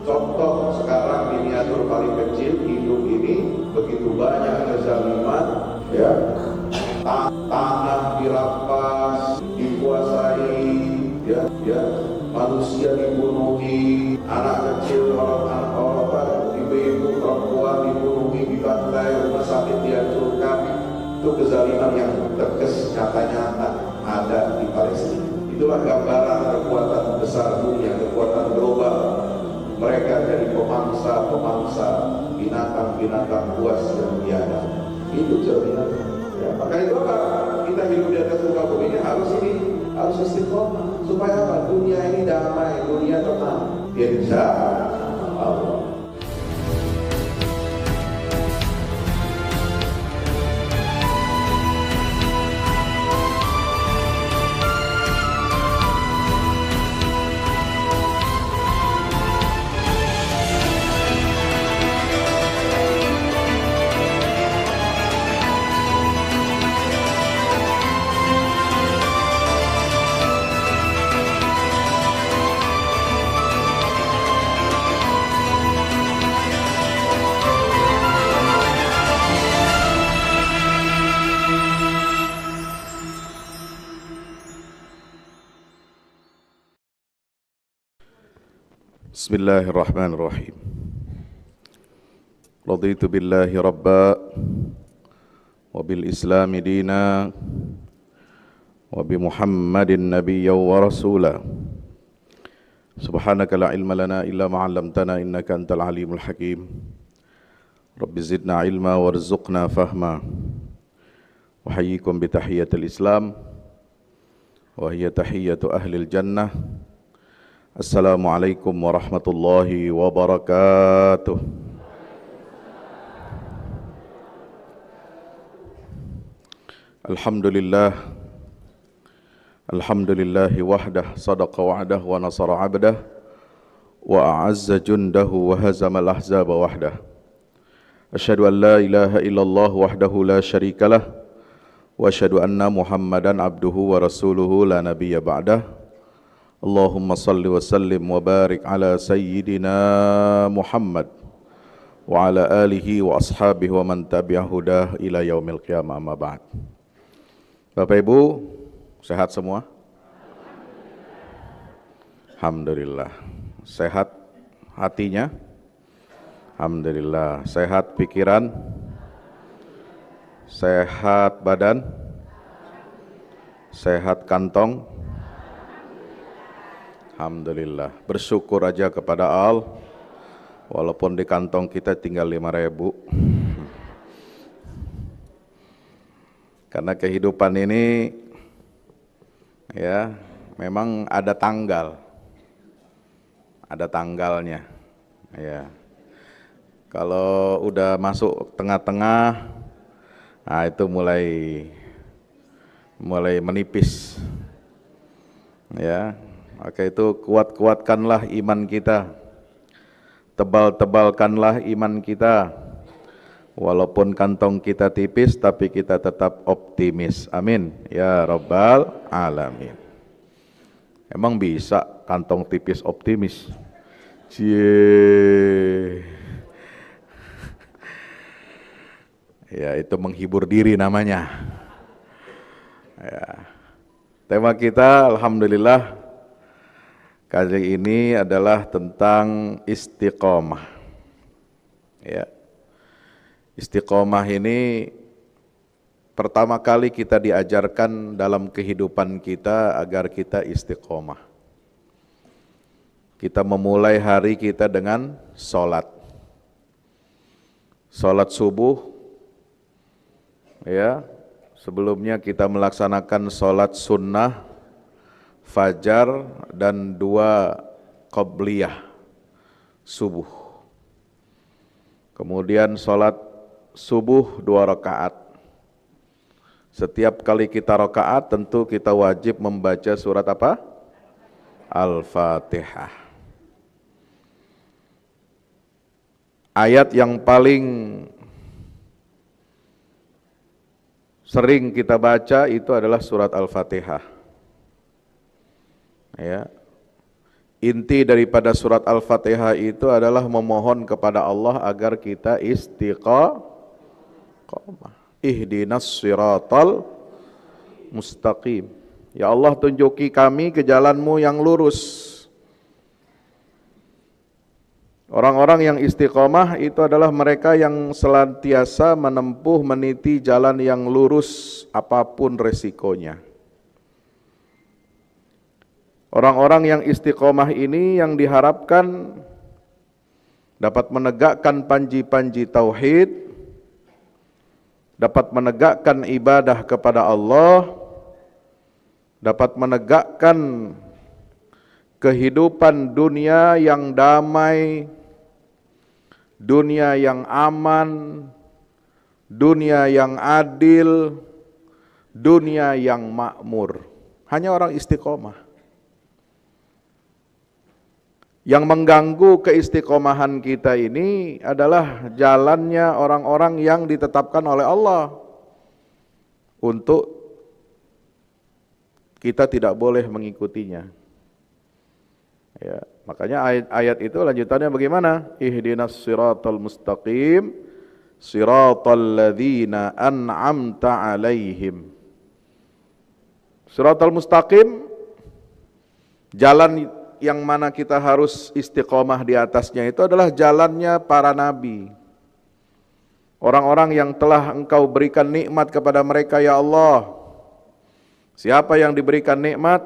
Contoh sekarang miniatur paling kecil hidup ini begitu banyak kezaliman, ya, tanah dirampas, dikuasai, ya, manusia dibunuhi, anak kecil, orang ibu perempuan dibunuhi, dibantai, rumah sakit dihancurkan. Itu kezaliman yang nyata-nyata ada di Palestina. Itulah gambaran kekuatan besar dunia, kekuatan global. Mereka jadi pemangsa binatang-binatang buas yang tiada. Itu cerminan. Ya, maka itu apa? Kita hidup di atas muka bumi ini harus istiqomah. Supaya apa? Dunia ini damai, dunia tenang. Insya Allah. Bismillahirrahmanirrahim. Raditu billahi rabba wa bil islami dina wa bi Muhammadin nabiyya wa rasula. Subhanaka la ilma lana illa ma 'allamtana innaka antal alimul hakim. Rabbi zidna ilma warzuqna fahma. Wa hayyikum bi tahiyyatil Islam wa hiya tahiyyatu ahlil jannah. Assalamualaikum warahmatullahi wabarakatuh. Alhamdulillahi wahdah, sadaqa wa'dah wa nasara abdah wa a'azza jundahu wa hazamal ahzaba wahdah. Asyhadu an la ilaha illallah wahdahu la syarikalah wa asyhadu anna Muhammadan abduhu wa rasuluhu la nabiyya ba'dah. Allahumma salli wa sallim wa barik ala sayyidina Muhammad wa ala alihi wa ashabihi wa man tabi'ah hudah ila yaumil qiyamah, amma ba'd. Bapak Ibu, sehat semua? Alhamdulillah. Sehat hatinya? Alhamdulillah. Sehat pikiran? Sehat badan? Sehat kantong? Alhamdulillah. Bersyukur aja kepada Allah. Walaupun di kantong kita tinggal 5.000. Karena kehidupan ini ya memang ada tanggalnya ya. Kalau udah masuk tengah-tengah, nah itu mulai menipis ya. Maka itu kuatkanlah iman kita, tebal-tebalkanlah iman kita. Walaupun kantong kita tipis, tapi kita tetap optimis. Amin ya rabbal alamin. Emang bisa kantong tipis optimis? Cie. Ya itu menghibur diri namanya. Ya. Tema kita alhamdulillah kali ini adalah tentang istiqomah. Ya. Istiqomah ini pertama kali kita diajarkan dalam kehidupan kita agar kita istiqomah. Kita memulai hari kita dengan sholat. Sholat subuh, ya. Sebelumnya kita melaksanakan sholat sunnah, fajar dan 2 qabliyah subuh. Kemudian sholat subuh 2 rakaat. Setiap kali kita rakaat tentu kita wajib membaca surat apa? Al-Fatihah. Ayat yang paling sering kita baca itu adalah surat Al-Fatihah. Ya. Inti daripada surat Al-Fatihah itu adalah memohon kepada Allah agar kita istiqamah. Ihdinas siratal mustaqim. Ya Allah, tunjuki kami ke jalan-Mu yang lurus. Orang-orang yang istiqomah itu adalah mereka yang senantiasa menempuh meniti jalan yang lurus apapun resikonya. Orang-orang yang istiqomah ini yang diharapkan dapat menegakkan panji-panji tauhid, dapat menegakkan ibadah kepada Allah, dapat menegakkan kehidupan dunia yang damai, dunia yang aman, dunia yang adil, dunia yang makmur. Hanya orang istiqomah. Yang mengganggu keistiqomahan kita ini adalah jalannya orang-orang yang ditetapkan oleh Allah untuk kita tidak boleh mengikutinya. Ya, makanya ayat itu lanjutannya bagaimana? Ihdinas siratal mustaqim, siratal ladzina an'amta alaihim. Siratal mustaqim, jalan yang mana kita harus istiqomah di atasnya itu adalah jalannya para nabi. Orang-orang yang telah Engkau berikan nikmat kepada mereka, ya Allah. Siapa yang diberikan nikmat?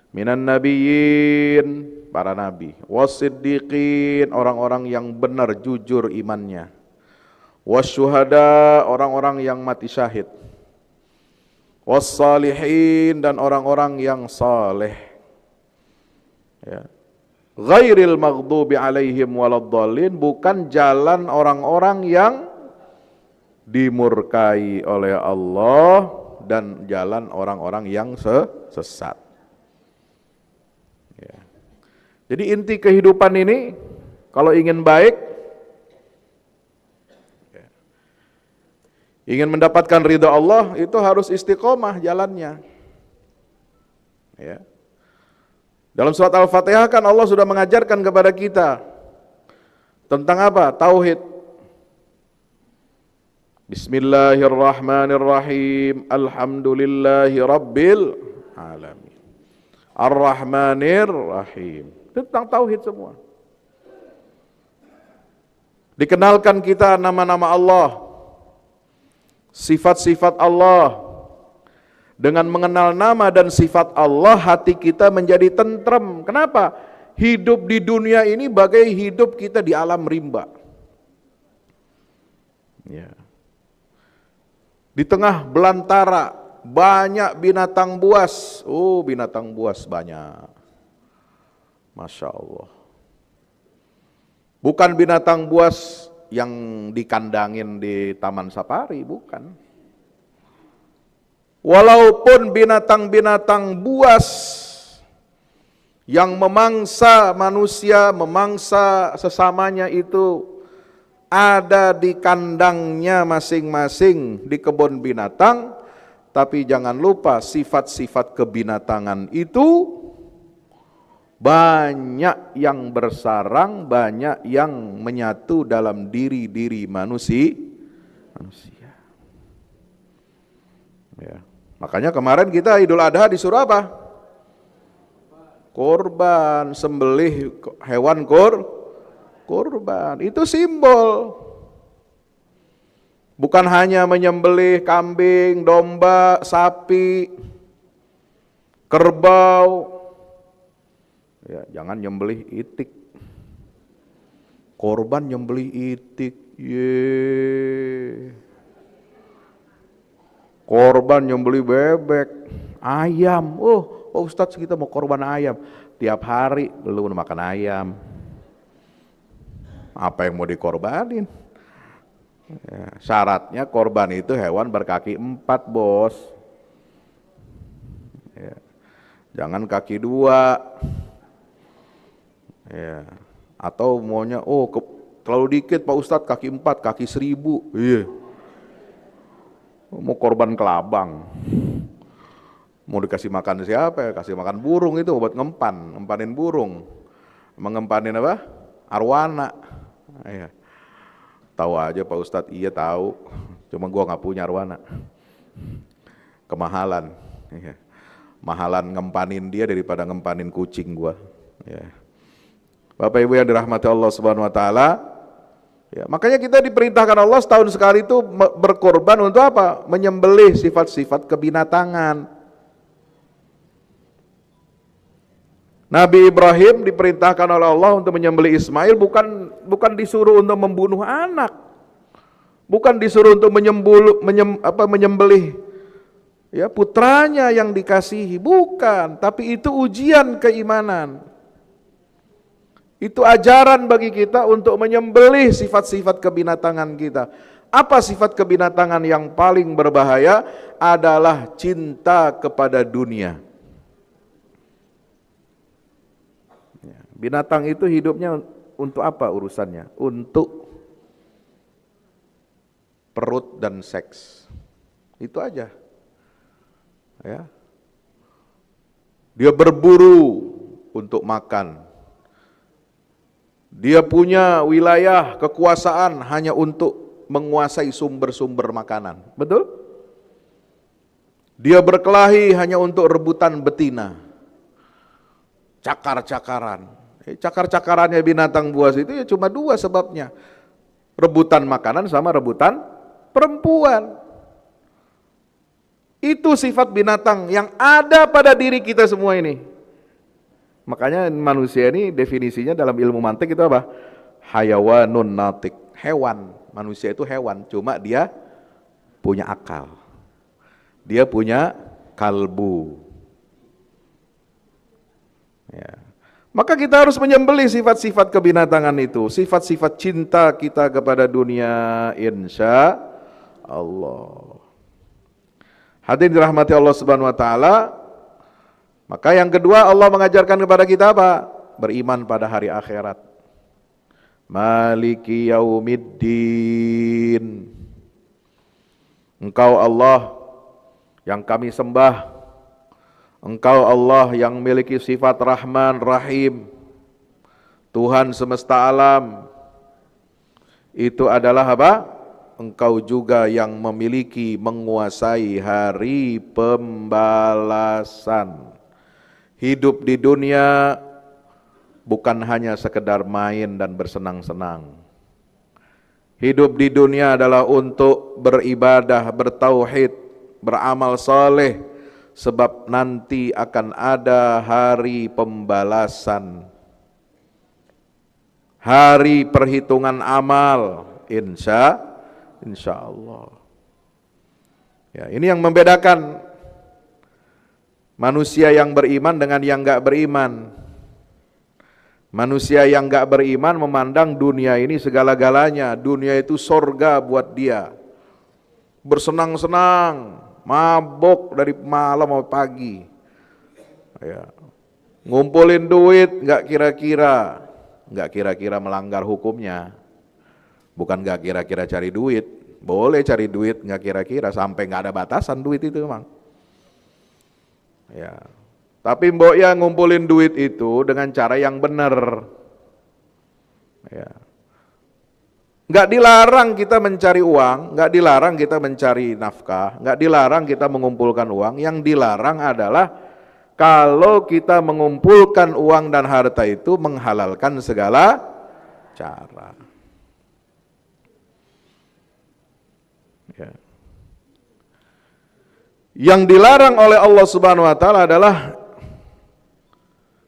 Minan nabiyyin, para nabi. Wasiddiqin, orang-orang yang benar jujur imannya. Wasyuhada, orang-orang yang mati syahid. Wassalihin, dan orang-orang yang saleh. Ya. Ghairil maghdubi alaihim waladdallin, bukan jalan orang-orang yang dimurkai oleh Allah dan jalan orang-orang yang sesat. Ya. Jadi inti kehidupan ini kalau ingin baik, ya, ingin mendapatkan ridha Allah, itu harus istiqomah jalannya. Ya. Dalam surat Al-Fatihah kan Allah sudah mengajarkan kepada kita tentang apa? Tauhid. Bismillahirrahmanirrahim. Alhamdulillahi rabbil alamin. Ar-Rahmanir Rahim. Tentang tauhid semua. Dikenalkan kita nama-nama Allah, sifat-sifat Allah. Dengan mengenal nama dan sifat Allah, hati kita menjadi tentrem. Kenapa? Hidup di dunia ini bagai hidup kita di alam rimba. Ya. Di tengah belantara banyak binatang buas. Oh, binatang buas banyak. Masya Allah. Bukan binatang buas yang dikandangin di taman safari, bukan. Walaupun binatang-binatang buas yang memangsa manusia, memangsa sesamanya itu ada di kandangnya masing-masing di kebun binatang, tapi jangan lupa sifat-sifat kebinatangan itu banyak yang bersarang, banyak yang menyatu dalam diri-diri manusia. Ya. Makanya kemarin kita Idul Adha disuruh apa? Korban, sembelih hewan korban. Itu simbol. Bukan hanya menyembelih kambing, domba, sapi, kerbau. Ya, jangan nyembelih itik. Korban nyembelih itik. Korban nyembelih bebek, ayam. Oh Ustadz, kita mau korban ayam. Tiap hari lu makan ayam. Apa yang mau dikorbanin? Ya, syaratnya korban itu hewan berkaki 4, bos. Ya, jangan kaki 2. Ya, atau maunya terlalu dikit Pak Ustadz, kaki 4, kaki 1000. Iya. Mau korban kelabang. Mau dikasih makan siapa ya? Kasih makan burung itu buat ngempanin burung. Mengempanin apa? Arwana. Ya. Tahu aja Pak Ustadz, iya tahu. Cuma gua nggak punya arwana. Kemahalan. Ya. Mahalan ngempanin dia daripada ngempanin kucing gua. Ya. Bapak Ibu yang dirahmati Allah Subhanahu wa taala, ya, makanya kita diperintahkan Allah setahun sekali itu berkorban untuk apa? Menyembelih sifat-sifat kebinatangan. Nabi Ibrahim diperintahkan oleh Allah untuk menyembelih Ismail, bukan disuruh untuk membunuh anak. Bukan disuruh untuk menyembelih ya putranya yang dikasihi, bukan, tapi itu ujian keimanan. Itu ajaran bagi kita untuk menyembelih sifat-sifat kebinatangan kita. Apa sifat kebinatangan yang paling berbahaya? Adalah cinta kepada dunia. Binatang itu hidupnya untuk apa urusannya? Untuk perut dan seks. Itu aja. Ya. Dia berburu untuk makan. Dia punya wilayah kekuasaan hanya untuk menguasai sumber-sumber makanan. Betul? Dia berkelahi hanya untuk rebutan betina. Cakar-cakaran. Cakar-cakarannya binatang buas itu ya cuma dua sebabnya. Rebutan makanan sama rebutan perempuan. Itu sifat binatang yang ada pada diri kita semua ini. Makanya manusia ini definisinya dalam ilmu mantik itu apa? Hayawanun natik, hewan. Manusia itu hewan, cuma dia punya akal. Dia punya kalbu. Ya. Maka kita harus menyembelih sifat-sifat kebinatangan itu, sifat-sifat cinta kita kepada dunia, insya Allah. Hadirin dirahmati Allah Subhanahu wa taala. Maka yang kedua Allah mengajarkan kepada kita apa? Beriman pada hari akhirat. Maliki yaumiddin. Engkau Allah yang kami sembah. Engkau Allah yang memiliki sifat Rahman, Rahim. Tuhan semesta alam. Itu adalah apa? Engkau juga yang memiliki, menguasai hari pembalasan. Hidup di dunia bukan hanya sekedar main dan bersenang-senang. Hidup di dunia adalah untuk beribadah, bertauhid, beramal saleh, sebab nanti akan ada hari pembalasan. Hari perhitungan amal, insya Allah. Ya, ini yang membedakan manusia yang beriman dengan yang enggak beriman. Manusia yang enggak beriman memandang dunia ini segala-galanya. Dunia itu sorga buat dia. Bersenang-senang, mabok dari malam sampai pagi. Ya. Ngumpulin duit enggak kira-kira melanggar hukumnya. Bukan enggak kira-kira cari duit. Boleh cari duit enggak kira-kira, sampai enggak ada batasan duit itu memang. Ya, tapi mbok ya ngumpulin duit itu dengan cara yang benar. Ya, nggak dilarang kita mencari uang, nggak dilarang kita mencari nafkah, nggak dilarang kita mengumpulkan uang. Yang dilarang adalah kalau kita mengumpulkan uang dan harta itu menghalalkan segala cara. Ya. Yang dilarang oleh Allah Subhanahu wa taala adalah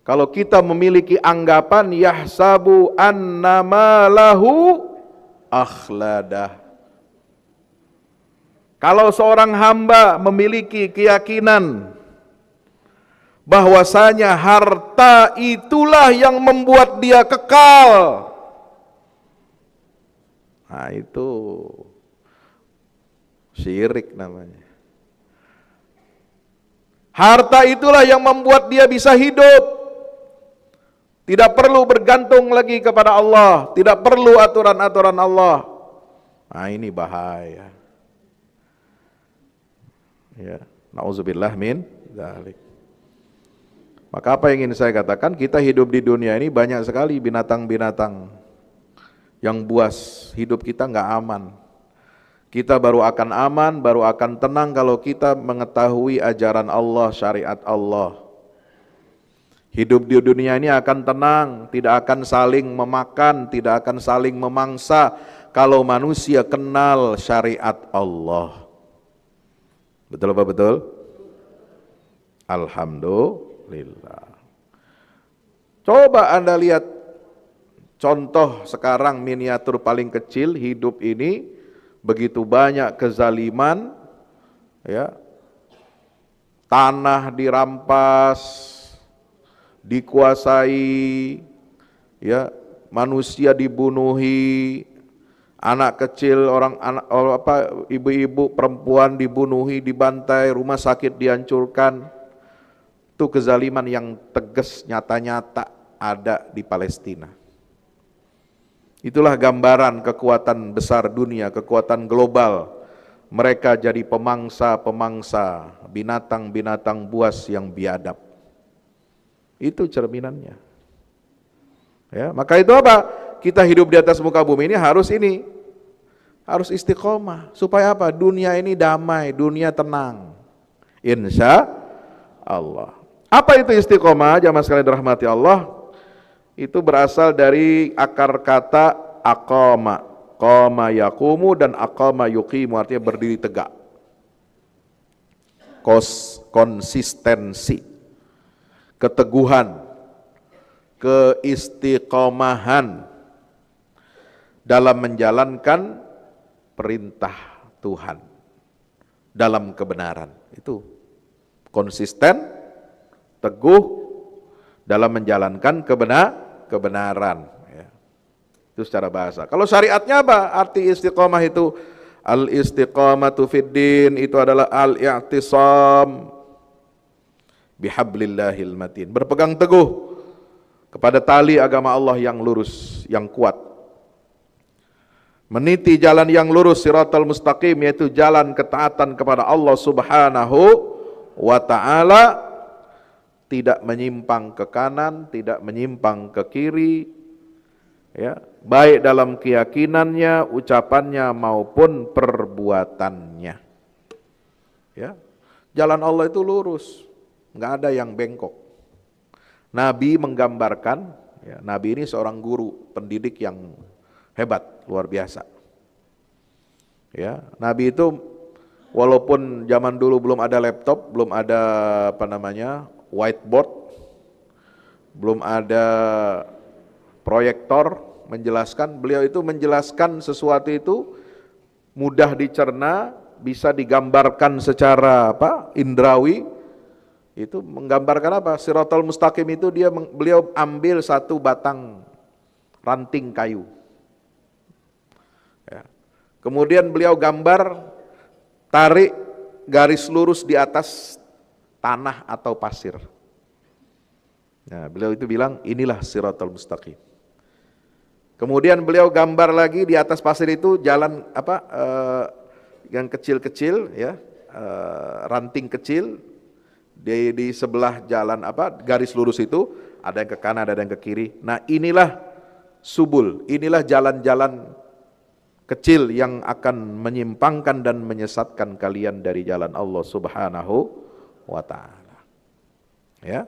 kalau kita memiliki anggapan yahsabu annama lahu akhladah. Kalau seorang hamba memiliki keyakinan bahwasanya harta itulah yang membuat dia kekal, nah itu syirik namanya. Harta itulah yang membuat dia bisa hidup. Tidak perlu bergantung lagi kepada Allah, tidak perlu aturan-aturan Allah. Nah, ini bahaya. Ya, nauzubillah min dzalik. Maka apa yang ingin saya katakan, kita hidup di dunia ini banyak sekali binatang-binatang yang buas, hidup kita nggak aman. Kita baru akan aman, baru akan tenang kalau kita mengetahui ajaran Allah, syariat Allah. Hidup di dunia ini akan tenang, tidak akan saling memakan, tidak akan saling memangsa kalau manusia kenal syariat Allah. Betul apa betul? Alhamdulillah. Coba Anda lihat contoh sekarang miniatur paling kecil hidup ini, begitu banyak kezaliman, ya, tanah dirampas, dikuasai, ya, manusia dibunuhi, anak kecil, ibu-ibu, perempuan dibunuhi, dibantai, rumah sakit dihancurkan. Itu kezaliman yang tegas, nyata-nyata ada di Palestina. Itulah gambaran kekuatan besar dunia, kekuatan global. Mereka jadi pemangsa-pemangsa, binatang-binatang buas yang biadab. Itu cerminannya. Ya, maka itu apa? Kita hidup di atas muka bumi ini harus istiqomah. Supaya apa? Dunia ini damai, dunia tenang. Insya Allah. Apa itu istiqomah? Jamaah sekalian dirahmati Allah. Itu berasal dari akar kata aqama. Qama yaqumu dan aqama yuqimu, artinya berdiri tegak. Konsistensi, keteguhan, keistiqomahan dalam menjalankan perintah Tuhan dalam kebenaran. Itu konsisten, teguh dalam menjalankan kebenaran. Ya. Itu secara bahasa. Kalau syariatnya apa? Arti istiqomah itu al-istiqamatu fiddin, itu adalah al-i'tisam bihablillahil matin. Berpegang teguh kepada tali agama Allah yang lurus, yang kuat. Meniti jalan yang lurus, siratal mustaqim, yaitu jalan ketaatan kepada Allah Subhanahu wa ta'ala, tidak menyimpang ke kanan, tidak menyimpang ke kiri, ya, baik dalam keyakinannya, ucapannya maupun perbuatannya. Ya, jalan Allah itu lurus, nggak ada yang bengkok. Nabi menggambarkan, ya, Nabi ini seorang guru, pendidik yang hebat, luar biasa. Ya, Nabi itu walaupun zaman dulu belum ada laptop, belum ada whiteboard, belum ada proyektor menjelaskan, beliau itu menjelaskan sesuatu itu mudah dicerna, bisa digambarkan secara indrawi. Itu menggambarkan apa? Siratal mustaqim itu beliau ambil satu batang ranting kayu. Ya. Kemudian beliau gambar, tarik garis lurus di atas tanah atau pasir. Nah, beliau itu bilang inilah siratal mustaqim. Kemudian beliau gambar lagi di atas pasir itu jalan yang kecil-kecil, ya, ranting kecil di sebelah jalan garis lurus itu ada yang ke kanan, ada yang ke kiri. Nah, inilah subul, inilah jalan-jalan kecil yang akan menyimpangkan dan menyesatkan kalian dari jalan Allah Subhanahu wa ta'ala. Ya,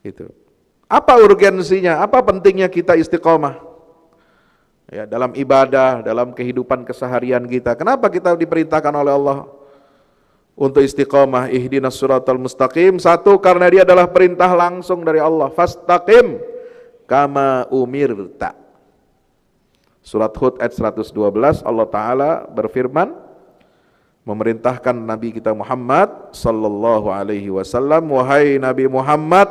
itu. Apa urgensinya? Apa pentingnya kita istiqomah? Ya, dalam ibadah, dalam kehidupan keseharian kita. Kenapa kita diperintahkan oleh Allah untuk istiqomah? Ihdinas siratal mustaqim. Satu, karena dia adalah perintah langsung dari Allah. Fastaqim kama umirta. Surat Hud ayat 112, Allah Ta'ala berfirman, memerintahkan Nabi kita Muhammad sallallahu alaihi wasallam, wahai Nabi Muhammad,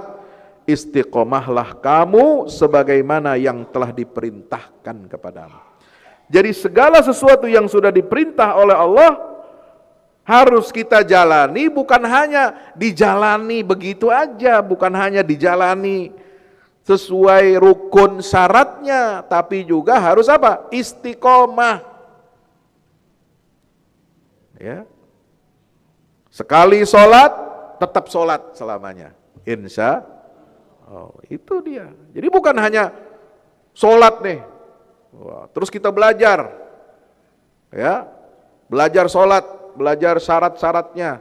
istiqomahlah kamu sebagaimana yang telah diperintahkan kepadamu. Jadi segala sesuatu yang sudah diperintah oleh Allah harus kita jalani, bukan hanya dijalani begitu aja, bukan hanya dijalani sesuai rukun syaratnya, tapi juga harus apa? Istiqomah. Ya. Sekali sholat tetap sholat selamanya. Insya Allah. Itu dia. Jadi bukan hanya sholat nih. Wah, terus kita belajar. Ya. Belajar sholat, belajar syarat-syaratnya,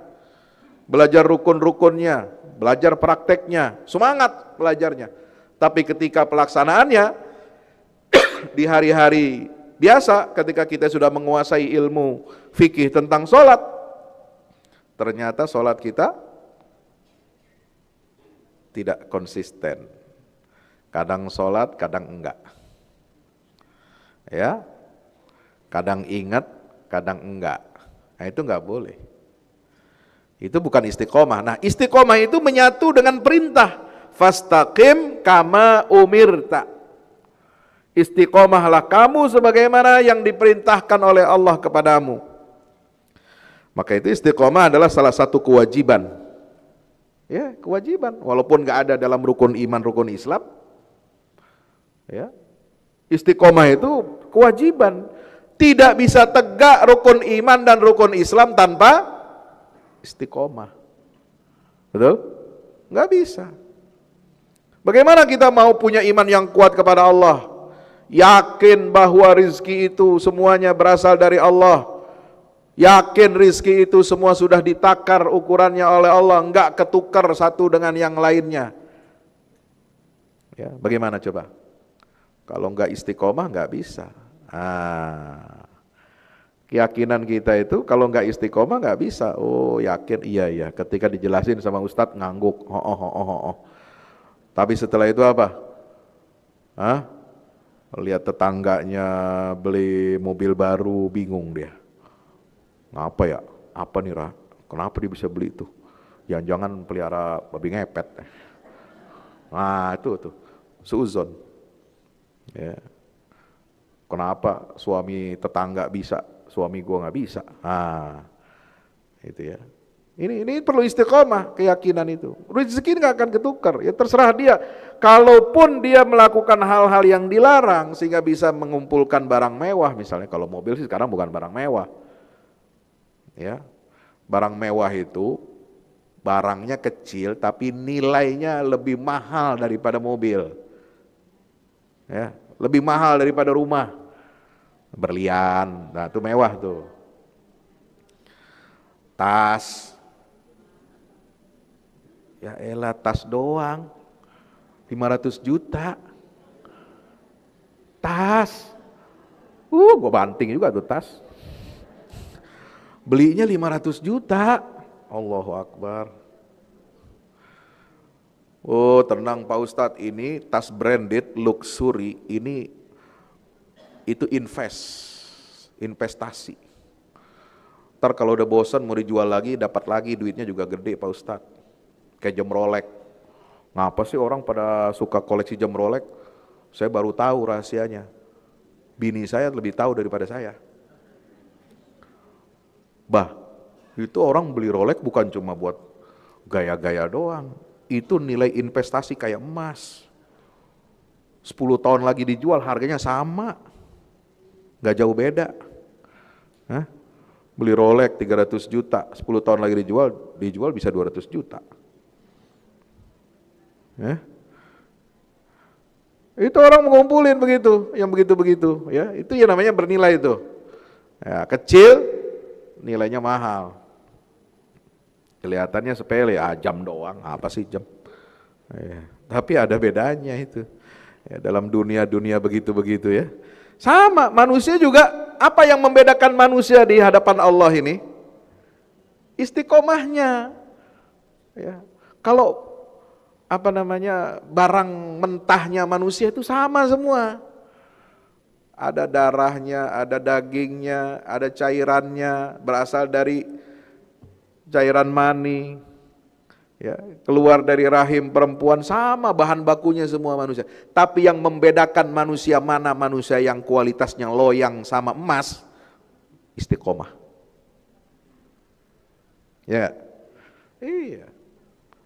belajar rukun-rukunnya, belajar prakteknya, semangat belajarnya. Tapi ketika pelaksanaannya di hari-hari biasa, ketika kita sudah menguasai ilmu fikih tentang sholat, ternyata sholat kita tidak konsisten. Kadang sholat, kadang enggak. Ya, kadang ingat, kadang enggak. Nah, itu enggak boleh. Itu bukan istiqomah. Nah, istiqomah itu menyatu dengan perintah. Fastaqim kama umirta. Istiqomahlah kamu sebagaimana yang diperintahkan oleh Allah kepadamu. Maka itu istiqomah adalah salah satu kewajiban. Ya, kewajiban. Walaupun enggak ada dalam rukun iman, rukun Islam. Ya. Istiqomah itu kewajiban. Tidak bisa tegak rukun iman dan rukun Islam tanpa istiqomah. Betul? Nggak bisa. Bagaimana kita mau punya iman yang kuat kepada Allah? Yakin bahwa rizki itu semuanya berasal dari Allah. Yakin rizki itu semua sudah ditakar ukurannya oleh Allah, nggak ketukar satu dengan yang lainnya. Ya, bagaimana coba? Kalau nggak istiqomah nggak bisa. Keyakinan kita itu kalau nggak istiqomah nggak bisa. Oh yakin, iya. Ketika dijelasin sama Ustadz ngangguk. Tapi setelah itu apa? Lihat tetangganya beli mobil baru, bingung dia. Ngapa ya? Apa nih kenapa dia bisa beli itu? Jangan-jangan pelihara babi ngepet. Nah itu tuh suuzon. Ya. Kenapa suami tetangga bisa, suami gua nggak bisa? Itu ya. Ini perlu istiqomah keyakinan itu. Rezeki nggak akan ketukar. Ya terserah dia. Kalaupun dia melakukan hal-hal yang dilarang sehingga bisa mengumpulkan barang mewah, misalnya kalau mobil sih sekarang bukan barang mewah. Ya, barang mewah itu barangnya kecil tapi nilainya lebih mahal daripada mobil. Ya, lebih mahal daripada rumah. Berlian, nah itu mewah tuh. Tas, ya elah tas doang, 500 juta. Tas, gue banting juga tuh tas. Belinya 500 juta, Allahu Akbar. Oh tenang Pak Ustadz, ini tas branded, luxury, ini itu investasi. Ntar kalau udah bosan mau dijual lagi, dapat lagi, duitnya juga gede Pak Ustadz. Kayak jam Rolex. Ngapa sih orang pada suka koleksi jam Rolex? Saya baru tahu rahasianya. Bini saya lebih tahu daripada saya. Itu orang beli Rolex bukan cuma buat gaya-gaya doang. Itu nilai investasi kayak emas. 10 tahun lagi dijual harganya sama. Gak jauh beda. Beli Rolex 300 juta, 10 tahun lagi dijual bisa 200 juta. Itu orang mengumpulin begitu, yang begitu-begitu, ya. Itu yang namanya bernilai itu. Ya, kecil, nilainya mahal. Kelihatannya sepele, jam doang, apa sih jam? Ya, tapi ada bedanya itu. Ya, dalam dunia begitu-begitu ya. Sama, manusia juga, apa yang membedakan manusia di hadapan Allah ini? Istiqomahnya. Ya. Kalau barang mentahnya manusia itu sama semua. Ada darahnya, ada dagingnya, ada cairannya, berasal dari cairan mani. Ya, keluar dari rahim perempuan, sama bahan bakunya semua manusia. Tapi yang membedakan manusia mana manusia yang kualitasnya loyang sama emas, istiqomah. Ya, iya.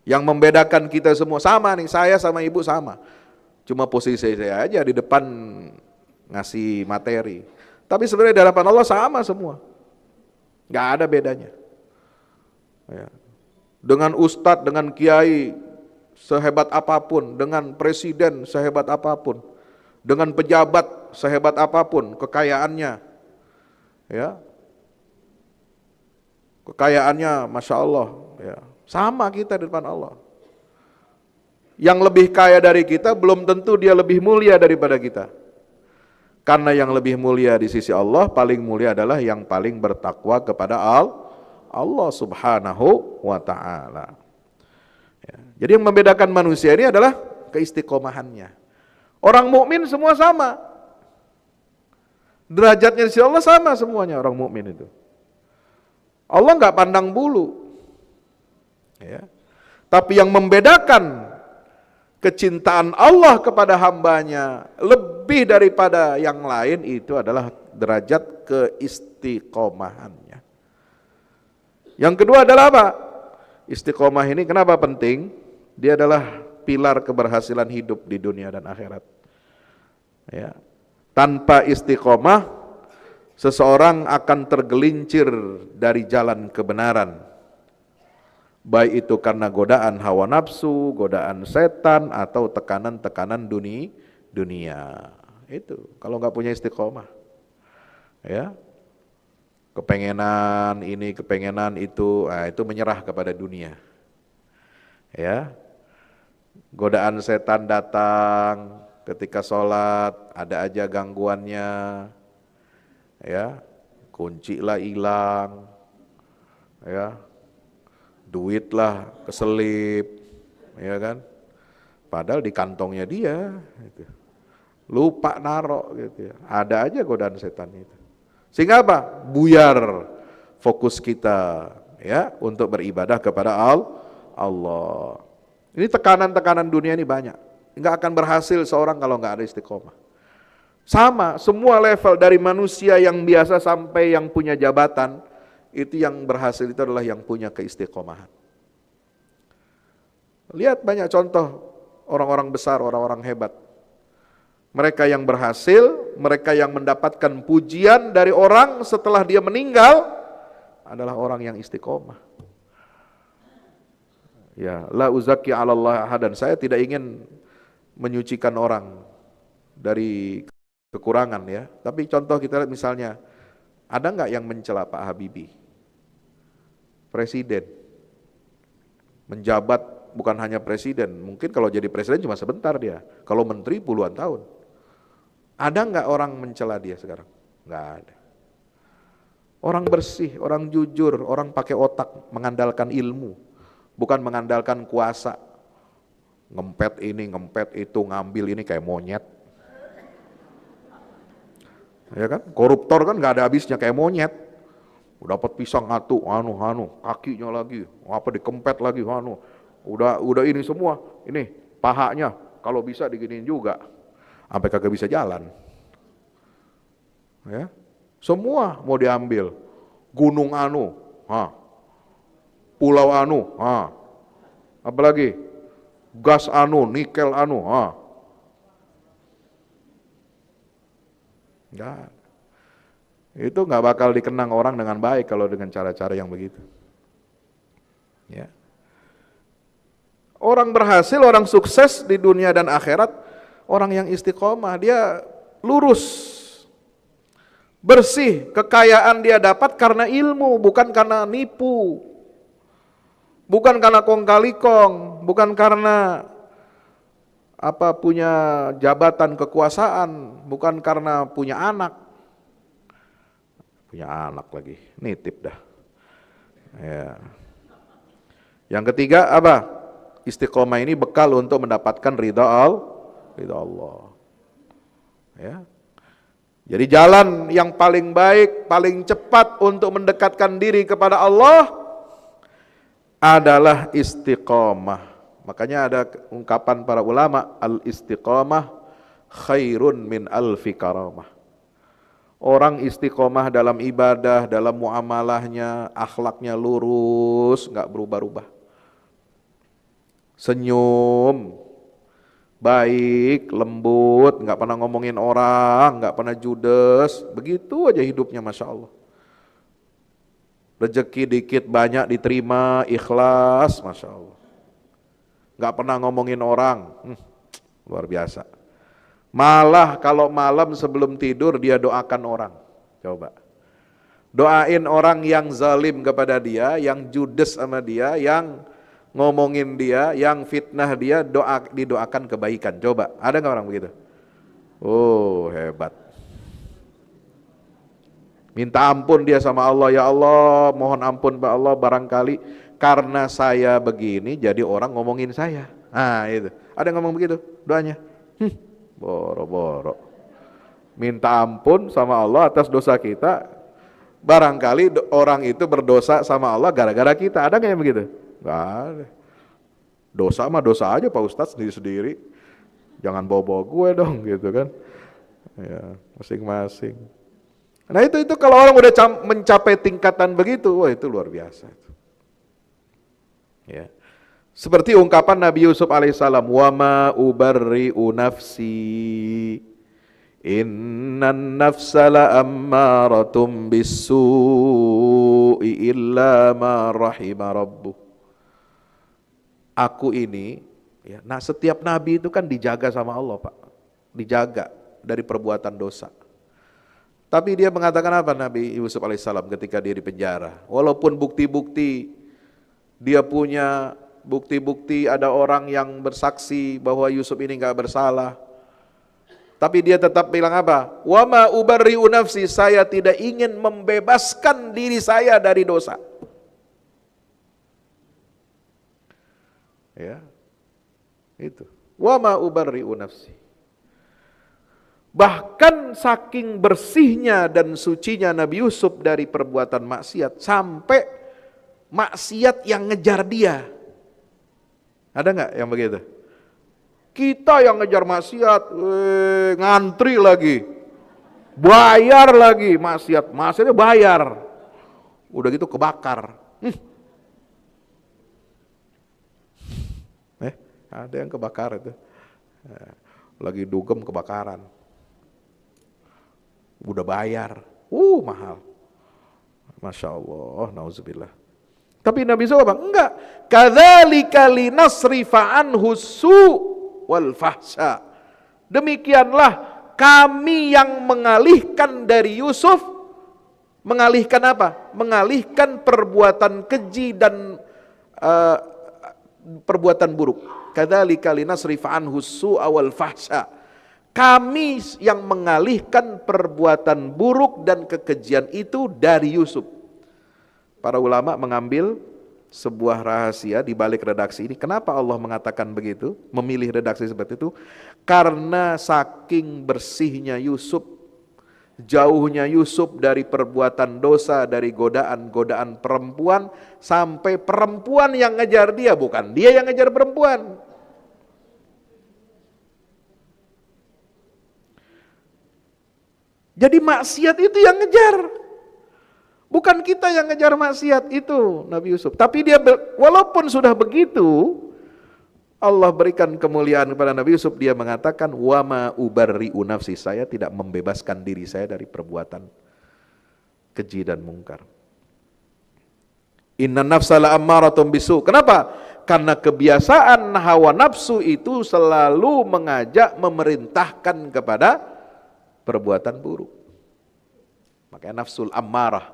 Yang membedakan kita semua sama nih, saya sama ibu sama. Cuma posisi saya aja di depan ngasih materi. Tapi sebenarnya di hadapan Allah sama semua. Gak ada bedanya. Ya. dengan ustadz, dengan kiai sehebat apapun, dengan presiden sehebat apapun, dengan pejabat sehebat apapun kekayaannya, ya, kekayaannya Masya Allah, ya, sama kita di depan Allah. Yang lebih kaya dari kita belum tentu dia lebih mulia daripada kita. Karena yang lebih mulia di sisi Allah, paling mulia adalah yang paling bertakwa kepada Allah Subhanahu wa ta'ala. Ya. Jadi yang membedakan manusia ini adalah keistiqomahannya. Orang mukmin semua sama. Derajatnya di sisi Allah sama semuanya orang mukmin itu. Allah nggak pandang bulu. Ya. Tapi yang membedakan kecintaan Allah kepada hambanya lebih daripada yang lain itu adalah derajat keistiqomahannya. Yang kedua adalah apa? Istiqomah ini kenapa penting? Dia adalah pilar keberhasilan hidup di dunia dan akhirat. Ya. Tanpa istiqomah, seseorang akan tergelincir dari jalan kebenaran. Baik itu karena godaan hawa nafsu, godaan setan, atau tekanan-tekanan dunia. Itu kalau nggak punya istiqomah, ya, kepengenan ini, kepengenan itu, itu menyerah kepada dunia. Ya, godaan setan datang ketika sholat, ada aja gangguannya, ya, kunci lah hilang, ya. Duit lah keselip, ya kan? Padahal di kantongnya dia, gitu. Lupa narok, gitu ya. Ada aja godaan setan itu. Sehingga apa? Buyar fokus kita, ya, untuk beribadah kepada Allah. Ini tekanan-tekanan dunia ini banyak. Enggak akan berhasil seorang kalau enggak ada istiqomah. Sama, semua level dari manusia yang biasa sampai yang punya jabatan. Itu yang berhasil itu adalah yang punya keistiqomahan. Lihat banyak contoh orang-orang besar, orang-orang hebat. Mereka yang berhasil, mereka yang mendapatkan pujian dari orang setelah dia meninggal adalah orang yang istiqomah. Ya, la uzaki 'ala Allah ahadan. Saya tidak ingin menyucikan orang dari kekurangan, ya. Tapi contoh kita lihat misalnya, ada nggak yang mencela Pak Habibie? Presiden, menjabat bukan hanya presiden, mungkin kalau jadi presiden cuma sebentar dia, kalau menteri puluhan tahun. Ada nggak orang mencela dia sekarang? Nggak ada. Orang bersih, orang jujur, orang pakai otak, mengandalkan ilmu, bukan mengandalkan kuasa. Ngempet ini, ngempet itu, ngambil ini kayak monyet. Ya kan? Koruptor kan nggak ada habisnya kayak monyet. Dapat pisang atu, kakinya lagi, apa dikempet lagi, udah ini semua, ini pahanya kalau bisa diginiin juga, sampai kagak bisa jalan, ya, semua mau diambil, gunung pulau apalagi gas nikel enggak. Itu nggak bakal dikenang orang dengan baik kalau dengan cara-cara yang begitu. Ya. Orang berhasil, orang sukses di dunia dan akhirat, orang yang istiqomah, dia lurus, bersih, kekayaan dia dapat karena ilmu, bukan karena nipu, bukan karena kong kali kong, bukan karena punya jabatan kekuasaan, bukan karena punya anak. Punya anak lagi, nitip dah. Ya. Yang ketiga apa? Istiqomah ini bekal untuk mendapatkan ridha Allah. Ya. Jadi jalan yang paling baik, paling cepat untuk mendekatkan diri kepada Allah adalah istiqomah. Makanya ada ungkapan para ulama, al-istiqomah khairun min alfi karamah. Orang istiqomah dalam ibadah, dalam muamalahnya, akhlaknya lurus, nggak berubah-ubah. Senyum, baik, lembut, nggak pernah ngomongin orang, nggak pernah judes, begitu aja hidupnya, Masya Allah. Rezeki dikit banyak diterima, ikhlas, Masya Allah. Gak pernah ngomongin orang, luar biasa. Malah kalau malam sebelum tidur dia doakan orang. Coba. Doain orang yang zalim kepada dia, yang judes sama dia, yang ngomongin dia, yang fitnah dia, didoakan kebaikan. Coba, ada gak orang begitu? Oh, hebat. Minta ampun dia sama Allah, ya Allah, mohon ampun Pak Allah, barangkali karena saya begini jadi orang ngomongin saya. Nah itu, ada yang ngomong begitu doanya? Boro-boro. Minta ampun sama Allah atas dosa kita, barangkali orang itu berdosa sama Allah gara-gara kita. Ada nggak yang begitu? Nggak ada. Dosa mah dosa aja Pak Ustadz sendiri-sendiri. Jangan bawa-bawa gue dong gitu kan. Ya, masing-masing. Nah itu kalau orang udah mencapai tingkatan begitu, wah itu luar biasa. Ya. Seperti ungkapan Nabi Yusuf alaihissalam, wa ma ubarri'u nafsi innan nafsa la'ammaratum bis-su'i illa ma rahima rabbuh. Aku ini, ya, nah setiap nabi itu kan dijaga sama Allah Pak, dijaga dari perbuatan dosa. Tapi dia mengatakan apa Nabi Yusuf alaihissalam ketika dia di penjara? Walaupun bukti-bukti, dia punya bukti-bukti, ada orang yang bersaksi bahwa Yusuf ini enggak bersalah. Tapi dia tetap bilang apa? Wa ma ubarri'u nafsi, saya tidak ingin membebaskan diri saya dari dosa. Ya. Itu. Wa ma ubarri'u nafsi. Bahkan saking bersihnya dan sucinya Nabi Yusuf dari perbuatan maksiat, sampai maksiat yang ngejar dia. Ada nggak yang begitu? Kita yang ngejar maksiat, ngantri lagi, bayar lagi maksiatnya bayar, udah gitu kebakar. Ada yang kebakar itu, lagi dugem kebakaran. Udah bayar, mahal. Masya Allah, nauzubillah. Tapi Nabi SAW enggak. Kadzalika linasrifa anhu su' wal fahsya. Demikianlah kami yang mengalihkan dari Yusuf, mengalihkan apa? Mengalihkan perbuatan keji dan perbuatan buruk. Kadzalika linasrifa anhu su' wal fahsya. Kami yang mengalihkan perbuatan buruk dan kekejian itu dari Yusuf. Para ulama mengambil sebuah rahasia di balik redaksi ini. Kenapa Allah mengatakan begitu? Memilih redaksi seperti itu. Karena saking bersihnya Yusuf, jauhnya Yusuf dari perbuatan dosa, dari godaan-godaan perempuan, sampai perempuan yang ngejar dia, bukan dia yang ngejar perempuan. Jadi maksiat itu yang ngejar, bukan kita yang ngejar maksiat itu Nabi Yusuf. Tapi dia walaupun sudah begitu, Allah berikan kemuliaan kepada Nabi Yusuf. Dia mengatakan, wa ma ubarri'u nafsi, saya tidak membebaskan diri saya dari perbuatan keji dan mungkar. Inna nafsa la'ammaratum bisu. Kenapa? Karena kebiasaan hawa nafsu itu selalu mengajak, memerintahkan kepada perbuatan buruk. Makanya nafsul ammarah,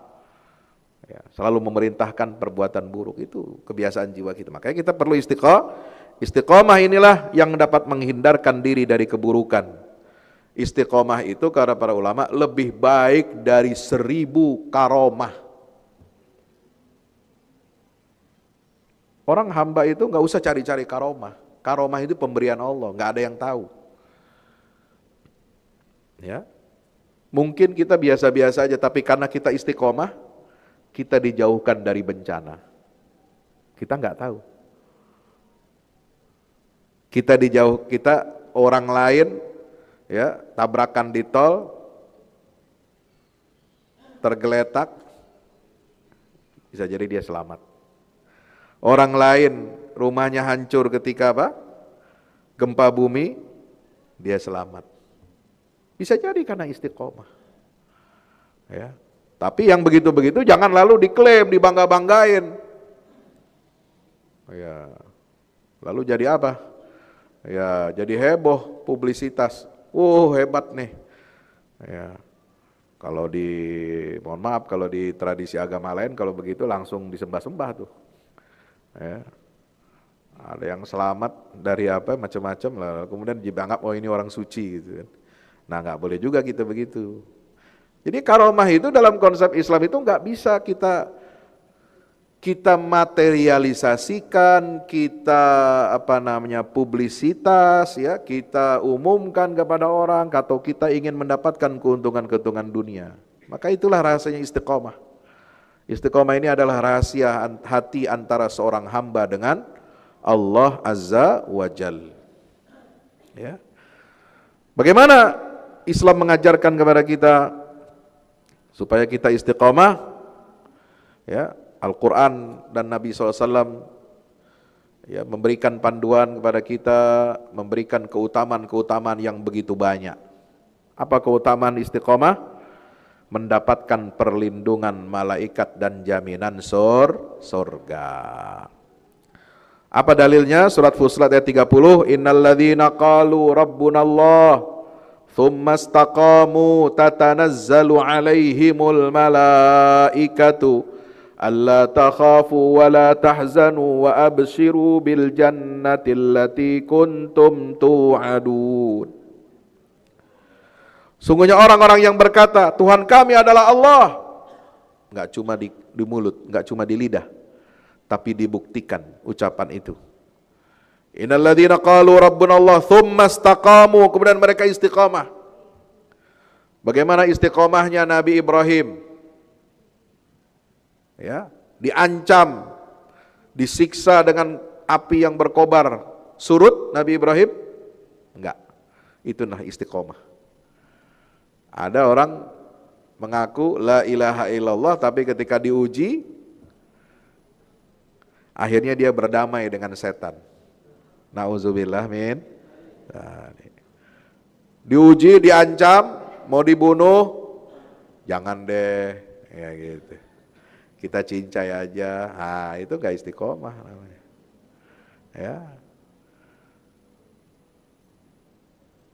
ya, selalu memerintahkan perbuatan buruk, itu kebiasaan jiwa kita. Makanya kita perlu istiqomah. Istiqomah inilah yang dapat menghindarkan diri dari keburukan. Istiqomah itu kata para ulama lebih baik dari 1000 karomah. Orang hamba itu nggak usah cari-cari karomah. Karomah itu pemberian Allah, nggak ada yang tahu. Ya, mungkin kita biasa-biasa aja, tapi karena kita istiqomah, kita dijauhkan dari bencana. Kita nggak tahu. Kita orang lain, ya, tabrakan di tol, tergeletak, bisa jadi dia selamat. Orang lain rumahnya hancur ketika apa? Gempa bumi, dia selamat. Bisa jadi karena istiqomah. Ya. Tapi yang begitu-begitu jangan lalu diklaim, dibangga-banggain. Ya. Lalu jadi apa? Ya, jadi heboh, publisitas. Hebat nih. Ya. Kalau mohon maaf, kalau di tradisi agama lain kalau begitu langsung disembah-sembah tuh. Ya. Ada yang selamat dari apa macam-macam lah, kemudian dianggap ini orang suci gitu kan. Nah, nggak boleh juga kita begitu. Jadi karomah itu dalam konsep Islam itu nggak bisa kita materialisasikan, kita publisitas ya, kita umumkan kepada orang atau kita ingin mendapatkan keuntungan-keuntungan dunia. Maka itulah rahasianya istiqomah. Istiqomah ini adalah rahasia hati antara seorang hamba dengan Allah Azza wa Jal. Ya. Bagaimana Islam mengajarkan kepada kita supaya kita istiqomah? Ya, Al-Quran dan Nabi SAW ya, memberikan panduan kepada kita, memberikan keutamaan-keutamaan yang begitu banyak. Apa keutamaan istiqomah? Mendapatkan perlindungan malaikat dan jaminan surga. Apa dalilnya? Surat Fussilat ayat 30, innalladzina qalu rabbunallah thumma istaqamu tatanazzalu alaihimul malaikatu alla takhafu wa la tahzanu wa abshiru bil jannati allati kuntum tu'adun. Sungguhnya orang-orang yang berkata, Tuhan kami adalah Allah. Enggak cuma di mulut, enggak cuma di lidah, tapi dibuktikan ucapan itu. Innalladzina qalu rabbunallah thumma istaqamu, kemudian mereka istiqamah. Bagaimana istiqamahnya Nabi Ibrahim? Ya, diancam, disiksa dengan api yang berkobar. Surut Nabi Ibrahim? Enggak. Itulah istiqomah. Ada orang mengaku la ilaha illallah, tapi ketika diuji akhirnya dia berdamai dengan setan. Nauzubillah min. Diuji, diancam, mau dibunuh, jangan deh, ya gitu. Kita cincai aja, itu gak istiqomah namanya. Ya.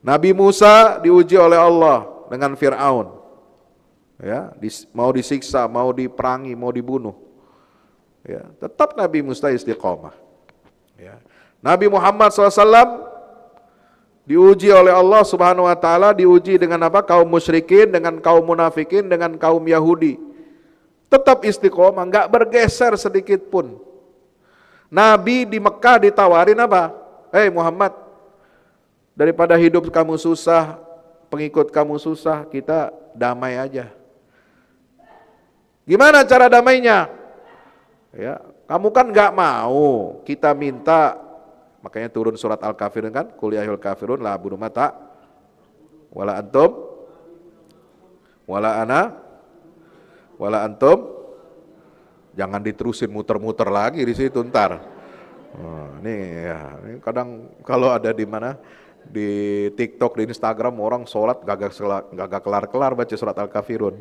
Nabi Musa diuji oleh Allah dengan Fir'aun. Ya, mau disiksa, mau diperangi, mau dibunuh. Ya, tetap Nabi Musa istiqomah. Ya. Nabi Muhammad SAW diuji oleh Allah Subhanahu Wa Taala, diuji dengan apa? Kaum musyrikin, dengan kaum munafikin, dengan kaum Yahudi. Tetap istiqomah, nggak bergeser sedikit pun. Nabi di Mekah ditawarin apa? Muhammad, daripada hidup kamu susah, pengikut kamu susah, kita damai aja. Gimana cara damainya? Ya, kamu kan nggak mau, kita minta, makanya turun surat Al-Kafirun kan, qul ya ayyuhal kafirun la a'budu ma ta wala antum wala ana wala antum. Jangan diterusin muter-muter lagi di situ ntar. Ini kadang kalau ada di mana, di TikTok, di Instagram, orang sholat gagak kelar-kelar baca surat Al-Kafirun,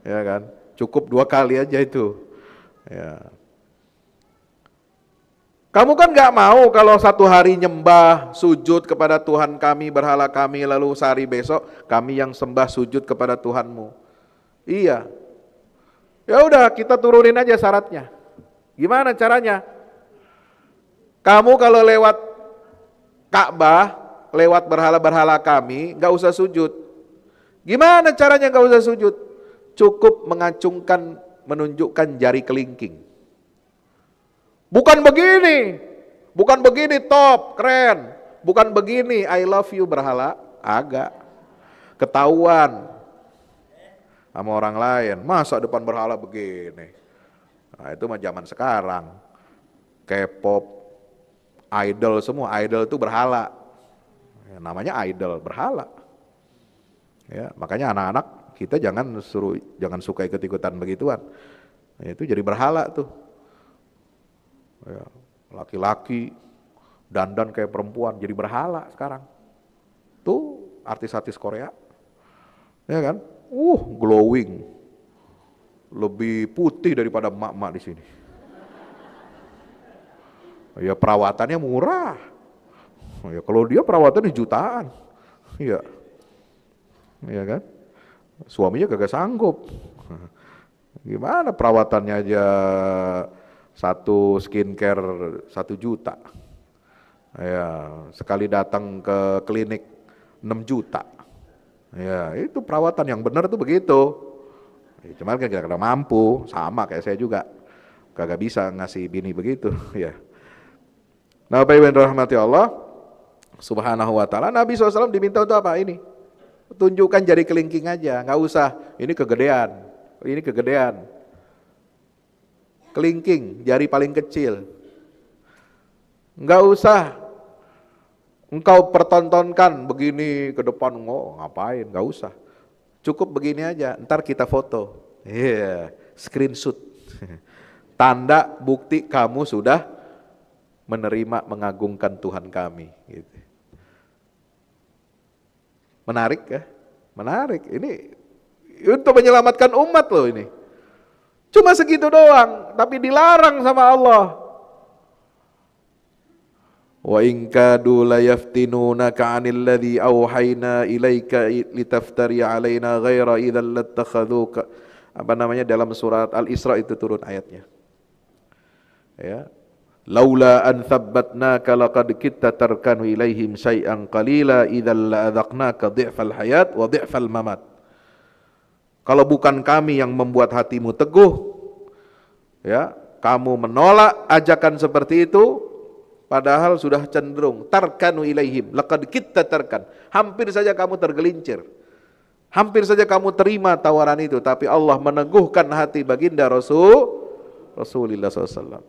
ya kan? Cukup 2 kali aja itu. Ya. Kamu kan nggak mau kalau satu hari nyembah, sujud kepada Tuhan kami, berhala kami, lalu sehari besok kami yang sembah sujud kepada Tuhanmu. Iya. Ya udah, kita turunin aja syaratnya. Gimana caranya? Kamu kalau lewat Ka'bah, lewat berhala-berhala kami, nggak usah sujud. Gimana caranya nggak usah sujud? Cukup mengacungkan, menunjukkan jari kelingking. Bukan begini top, keren. Bukan begini I love you berhala, agak ketahuan sama orang lain. Masa depan berhala begini? Nah, itu mah zaman sekarang. K-pop, idol semua, idol itu berhala. Ya, namanya idol, berhala. Ya, makanya anak-anak kita jangan suka ikut-ikutan begituan. Ya, itu jadi berhala tuh. Ya, laki-laki dandan kayak perempuan jadi berhala sekarang. Tuh artis-artis Korea. Ya kan? Glowing. lebih putih daripada emak-emak di sini. Ya perawatannya murah. Ya kalau dia perawatannya jutaan. Iya. Iya kan? Suaminya kagak sanggup. Gimana perawatannya aja satu skincare 1 juta. Ya, sekali datang ke klinik 6 juta. Ya, itu perawatan yang benar tuh begitu. Ya, cuman kan kita kena mampu, sama kayak saya juga. Kagak bisa ngasih bini begitu, ya. Nah, Bapak Ibu yang dirahmati Allah Subhanahu wa taala, Nabi SAW diminta untuk apa ini? Tunjukkan jari kelingking aja, nggak usah. Ini kegedean, ini kegedean. Kelingking, jari paling kecil. Nggak usah engkau pertontonkan begini ke depan, ngapain, nggak usah. Cukup begini aja, ntar kita foto. Iya, screenshot. Tanda bukti kamu sudah menerima mengagungkan Tuhan kami. Gitu. Menarik ya? Menarik. Ini untuk menyelamatkan umat loh ini. Cuma segitu doang, tapi dilarang sama Allah. Wa in kadu la yaftinunaka 'anil ladzi auhayna ilaika litaftari 'alaina ghaira idzal lattakhadhuka. Dalam surat Al-Isra itu turun ayatnya. Ya. Laula an thabbatnaka laqad kitta tarkanu ilaihim syai'an qalila idzal la'adzaqnaka dhi'fal hayat wa dhi'fal mamat. Kalau bukan kami yang membuat hatimu teguh, ya, kamu menolak ajakan seperti itu, padahal sudah cenderung tarkanu ilaihim, laqad kitta tarkan. Hampir saja kamu tergelincir. Hampir saja kamu terima tawaran itu, tapi Allah meneguhkan hati baginda Rasulullah SAW.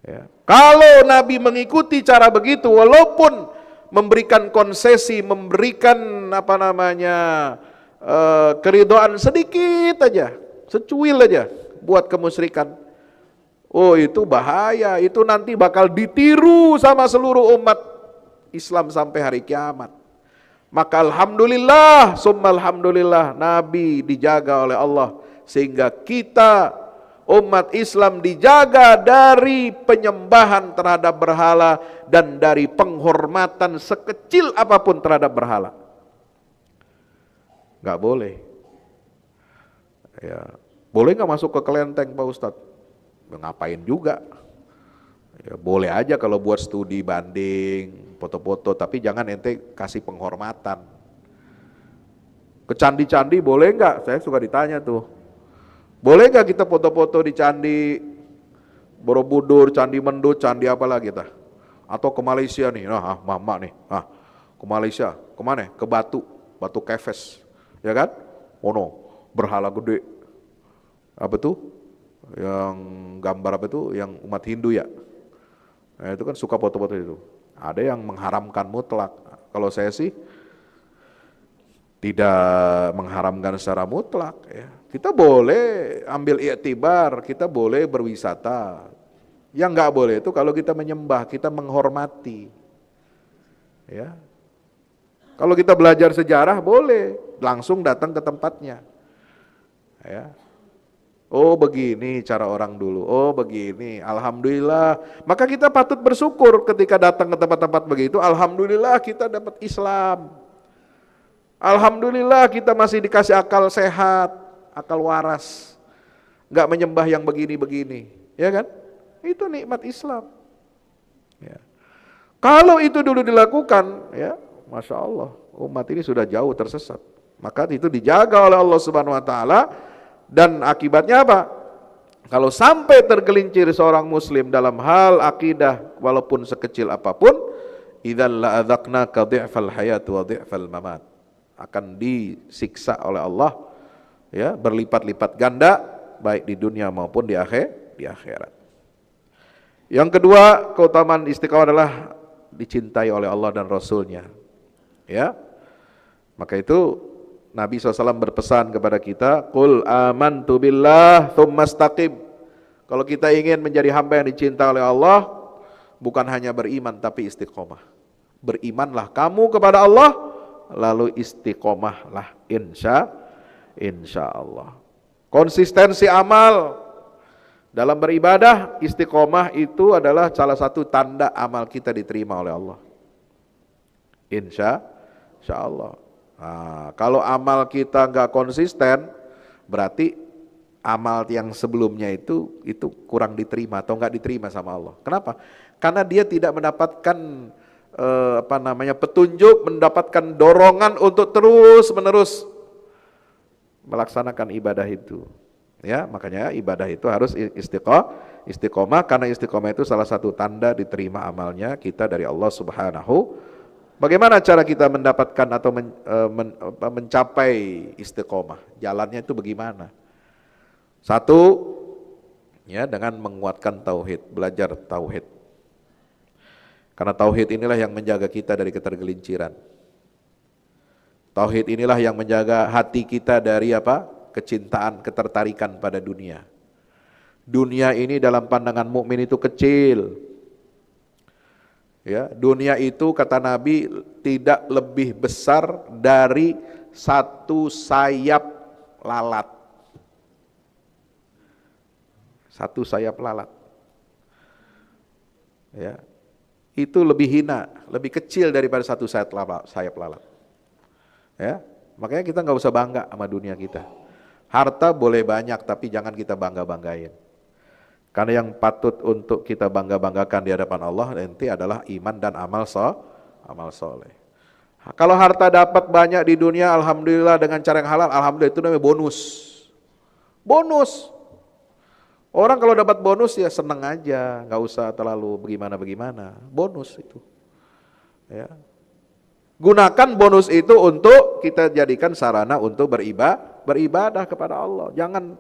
Ya. Kalau Nabi mengikuti cara begitu, walaupun memberikan konsesi, memberikan keridhaan sedikit aja, secuil aja buat kemusyrikan. Oh itu bahaya, itu nanti bakal ditiru sama seluruh umat Islam sampai hari kiamat. Maka alhamdulillah, summa alhamdulillah, Nabi dijaga oleh Allah sehingga kita umat Islam dijaga dari penyembahan terhadap berhala dan dari penghormatan sekecil apapun terhadap berhala. Gak boleh. Ya, boleh gak masuk ke kelenteng Pak Ustadz? Ngapain juga? Ya, boleh aja kalau buat studi banding, foto-foto, tapi jangan ente kasih penghormatan. Ke candi-candi boleh gak? Saya suka ditanya tuh. Boleh gak kita foto-foto di Candi Borobudur, Candi Mendut, Candi apalah kita? Atau ke Malaysia nih, mama nih, ke Malaysia, kemana? Ke Batu Kefes, ya kan? Berhala gede, apa tuh? Yang gambar apa tuh? Yang umat Hindu ya? Nah, itu kan suka foto-foto itu. Ada yang mengharamkan mutlak. Kalau saya sih tidak mengharamkan secara mutlak ya. Kita boleh ambil iktibar, kita boleh berwisata. Yang enggak boleh itu kalau kita menyembah, kita menghormati. Ya. Kalau kita belajar sejarah boleh langsung datang ke tempatnya. Ya. Oh begini cara orang dulu, oh begini, alhamdulillah. Maka kita patut bersyukur ketika datang ke tempat-tempat begitu, alhamdulillah kita dapat Islam. Alhamdulillah kita masih dikasih akal sehat, akal waras, nggak menyembah yang begini-begini, ya kan? Itu nikmat Islam. Ya. Kalau itu dulu dilakukan, ya, masya Allah, umat ini sudah jauh tersesat. Maka itu dijaga oleh Allah Subhanahu Wa Taala, dan akibatnya apa? Kalau sampai tergelincir seorang Muslim dalam hal akidah, walaupun sekecil apapun, idzal la'adzaqnaka dhi'fal hayat wa dhi'fal mamat, akan disiksa oleh Allah. Ya, berlipat-lipat ganda baik di dunia maupun di akhirat. Yang kedua, keutamaan istiqamah adalah dicintai oleh Allah dan Rasulnya. Ya, maka itu Nabi SAW berpesan kepada kita, Qul amantu billah tsumma istaqim. Kalau kita ingin menjadi hamba yang dicintai oleh Allah, bukan hanya beriman tapi istiqomah. Berimanlah kamu kepada Allah, lalu istiqomahlah insya Allah. Konsistensi amal dalam beribadah, istiqomah itu adalah salah satu tanda amal kita diterima oleh Allah. Insya Allah. Nah, kalau amal kita nggak konsisten, berarti amal yang sebelumnya itu kurang diterima atau nggak diterima sama Allah. Kenapa? Karena dia tidak mendapatkan petunjuk, mendapatkan dorongan untuk terus menerus melaksanakan ibadah itu. Ya, makanya ibadah itu harus istiqomah, karena istiqomah itu salah satu tanda diterima amalnya kita dari Allah Subhanahu. Bagaimana cara kita mendapatkan atau mencapai istiqomah? Jalannya itu bagaimana? Satu, ya, dengan menguatkan tauhid, belajar tauhid. Karena tauhid inilah yang menjaga kita dari ketergelinciran. Tauhid inilah yang menjaga hati kita dari kecintaan, ketertarikan pada dunia. Dunia ini dalam pandangan mukmin itu kecil. Ya, dunia itu kata Nabi tidak lebih besar dari satu sayap lalat. Satu sayap lalat. Ya. Itu lebih hina, lebih kecil daripada satu sayap lalat. Ya. Makanya kita nggak usah bangga sama dunia kita. Harta boleh banyak tapi jangan kita bangga-banggain. Karena yang patut untuk kita bangga-banggakan di hadapan Allah nanti adalah iman dan amal soleh. Kalau harta dapat banyak di dunia, alhamdulillah, dengan cara yang halal, alhamdulillah, itu namanya bonus. Bonus. Orang kalau dapat bonus ya seneng aja, nggak usah terlalu bagaimana. Bonus itu. Ya. Gunakan bonus itu untuk kita jadikan sarana untuk beribadah kepada Allah. Jangan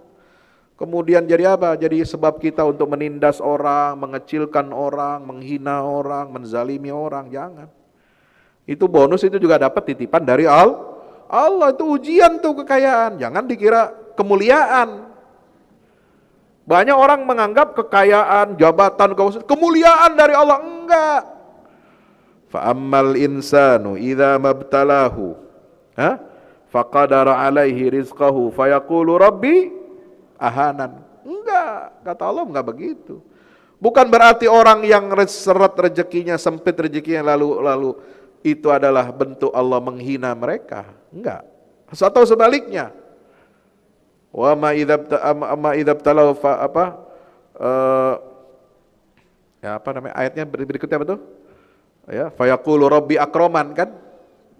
kemudian jadi jadi sebab kita untuk menindas orang, mengecilkan orang, menghina orang, menzalimi orang. Jangan. Itu bonus itu juga dapat titipan dari Allah. Itu ujian tuh kekayaan. Jangan dikira kemuliaan. Banyak orang menganggap kekayaan, jabatan, kemuliaan dari Allah. Enggak. Fa'ammal insanu idza mabtalahu faqadara alaihi rizqahu fayaqulu rabbi ahanan. Enggak, kata Allah enggak begitu. Bukan berarti orang yang seret rezekinya, sempit rezekinya lalu itu adalah bentuk Allah menghina mereka. Enggak. Atau sebaliknya. Wa ma idzabtalahu ayatnya berikutnya apa tuh? Ya, fayaqulu rabbi akraman kan?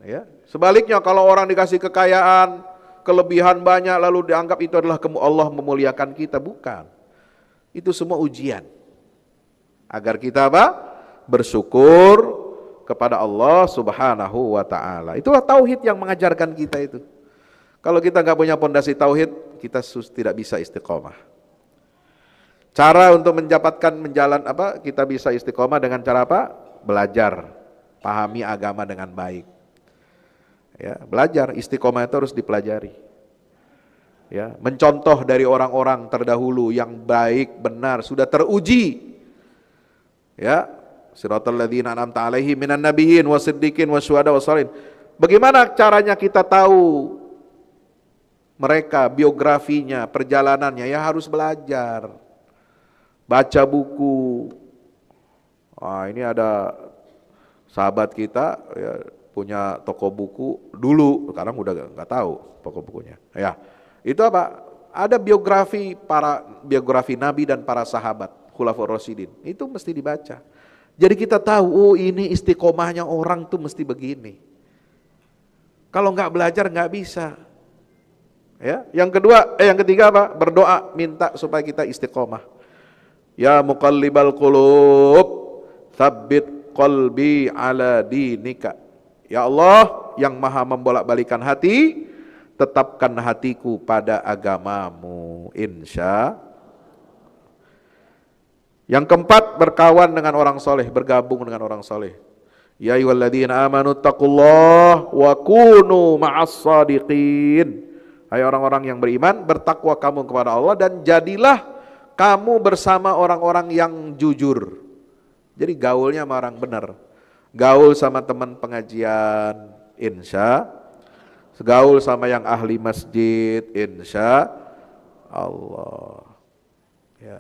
Ya. Sebaliknya kalau orang dikasih kekayaan, kelebihan banyak lalu dianggap itu adalah Allah memuliakan kita, bukan. Itu semua ujian. Agar kita bersyukur kepada Allah Subhanahu wa taala. Itulah tauhid yang mengajarkan kita itu. Kalau kita enggak punya pondasi tauhid, kita tidak bisa istiqomah. Cara untuk mendapatkan kita bisa istiqomah dengan cara apa? Belajar, pahami agama dengan baik. Ya, belajar, istiqomah itu harus dipelajari. Ya, mencontoh dari orang-orang terdahulu yang baik, benar, sudah teruji. Ya, siratal ladzina an'amta 'alaihim minan nabiyyin wasiddiqin wasyuhada wassalihin. Bagaimana caranya kita tahu mereka, biografinya, perjalanannya? Ya harus belajar. Baca buku. Ini ada sahabat kita ya, punya toko buku dulu, sekarang udah nggak tahu toko bukunya. Ya, itu ada biografi Nabi dan para sahabat, Khulafaur Rasyidin. Itu mesti dibaca. Jadi kita tahu, ini istiqomahnya orang tuh mesti begini. Kalau nggak belajar nggak bisa. Ya, yang ketiga berdoa, minta supaya kita istiqomah. Ya muqallibal qulub, tsabbit qalbi ala dinika. Ya Allah yang maha membolak-balikan hati, tetapkan hatiku pada agamamu. Yang keempat, berkawan dengan orang soleh, bergabung dengan orang soleh. Ya ayyuhalladzina amanu taqullaha wa kunu ma'as shadiqin. Hai orang-orang yang beriman, bertakwa kamu kepada Allah dan jadilah kamu bersama orang-orang yang jujur. Jadi gaulnya sama orang benar. Gaul sama teman pengajian, insya gaul sama yang ahli masjid, insya Allah. Ya.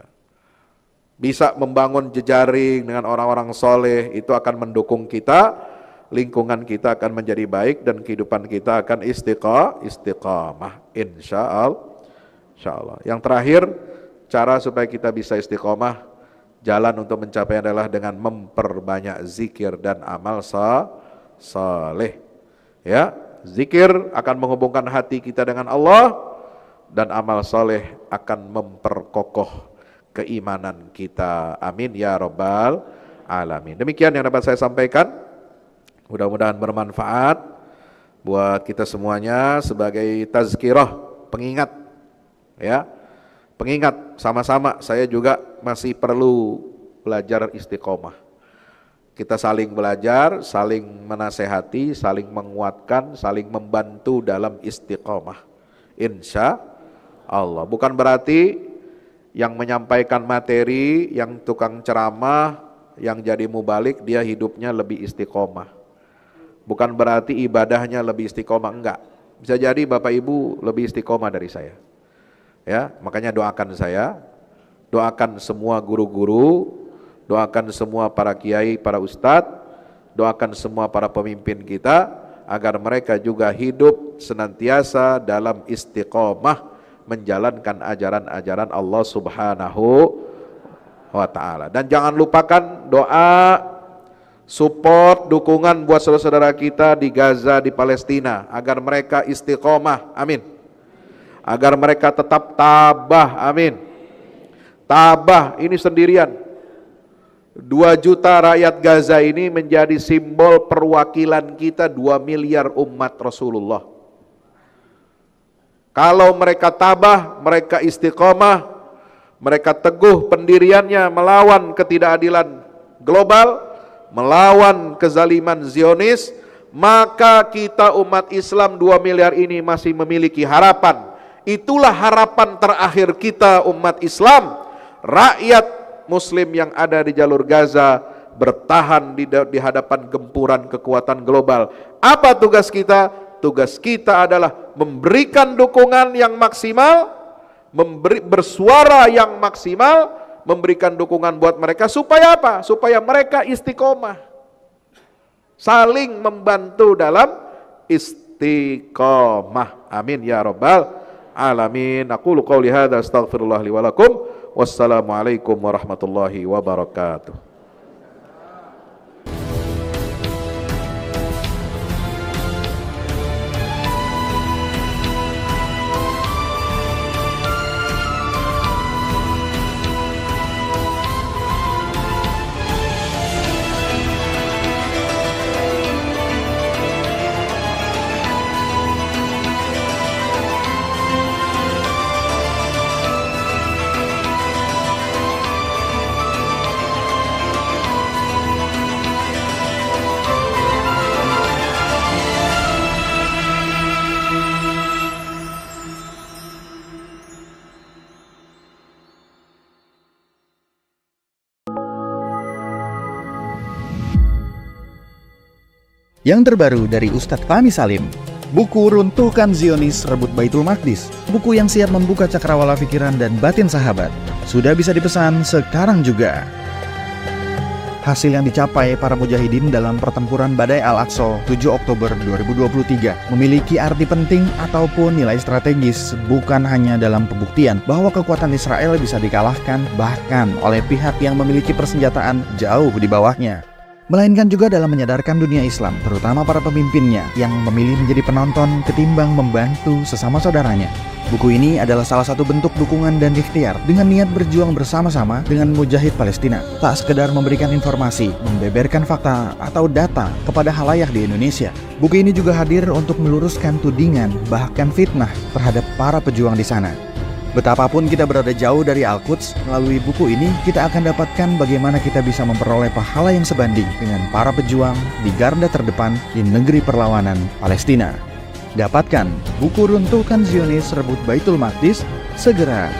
Bisa membangun jejaring dengan orang-orang soleh, itu akan mendukung kita, lingkungan kita akan menjadi baik dan kehidupan kita akan istiqamah, insya Allah. Yang terakhir, cara supaya kita bisa istiqamah, jalan untuk mencapai adalah dengan memperbanyak zikir dan amal saleh. Ya, zikir akan menghubungkan hati kita dengan Allah, dan amal saleh akan memperkokoh keimanan kita. Amin ya rabbal alamin. Demikian yang dapat saya sampaikan. Mudah-mudahan bermanfaat buat kita semuanya sebagai tazkirah, pengingat. Ya, pengingat sama-sama. Saya juga masih perlu belajar istiqomah. Kita saling belajar, saling menasehati, saling menguatkan, saling membantu dalam istiqomah. Insya Allah. Bukan berarti yang menyampaikan materi, yang tukang ceramah, yang jadi mubalik, dia hidupnya lebih istiqomah. Bukan berarti ibadahnya lebih istiqomah, enggak. Bisa jadi Bapak Ibu lebih istiqomah dari saya. Ya, makanya doakan saya, doakan semua guru-guru, doakan semua para kiai, para ustadz, doakan semua para pemimpin kita agar mereka juga hidup senantiasa dalam istiqomah menjalankan ajaran-ajaran Allah Subhanahu wa ta'ala. Dan jangan lupakan doa, support, dukungan buat saudara-saudara kita di Gaza, di Palestina, agar mereka istiqomah, amin. Agar mereka tetap tabah, amin. Tabah ini sendirian. 2 juta rakyat Gaza ini menjadi simbol perwakilan kita 2 miliar umat Rasulullah. Kalau mereka tabah, mereka istiqomah, mereka teguh pendiriannya melawan ketidakadilan global, melawan kezaliman Zionis, maka kita umat Islam 2 miliar ini masih memiliki harapan. Itulah harapan terakhir kita umat Islam, rakyat Muslim yang ada di jalur Gaza bertahan di hadapan gempuran kekuatan global. Apa tugas kita? Tugas kita adalah memberikan dukungan yang maksimal, bersuara yang maksimal, memberikan dukungan buat mereka supaya apa? Supaya mereka istiqomah, saling membantu dalam istiqomah. Amin ya rabbal alamin. Aqulu qouli hadza astaghfirullah li wa lakum. Wassalamualaikum warahmatullahi wabarakatuh. Yang terbaru dari Ustadz Fahmi Salim, buku Runtuhkan Zionis Rebut Baitul Maqdis, buku yang siap membuka cakrawala pikiran dan batin sahabat, sudah bisa dipesan sekarang juga. Hasil yang dicapai para mujahidin dalam pertempuran Badai Al-Aqsa 7 Oktober 2023 memiliki arti penting ataupun nilai strategis, bukan hanya dalam pembuktian bahwa kekuatan Israel bisa dikalahkan bahkan oleh pihak yang memiliki persenjataan jauh di bawahnya, melainkan juga dalam menyadarkan dunia Islam, terutama para pemimpinnya yang memilih menjadi penonton ketimbang membantu sesama saudaranya. Buku ini adalah salah satu bentuk dukungan dan ikhtiar dengan niat berjuang bersama-sama dengan mujahid Palestina. Tak sekedar memberikan informasi, membeberkan fakta atau data kepada halayak di Indonesia. Buku ini juga hadir untuk meluruskan tudingan bahkan fitnah terhadap para pejuang di sana. Betapapun kita berada jauh dari Al-Quds, melalui buku ini kita akan dapatkan bagaimana kita bisa memperoleh pahala yang sebanding dengan para pejuang di garda terdepan di negeri perlawanan Palestina. Dapatkan buku Runtuhkan Zionis Rebut Baitul Maqdis segera.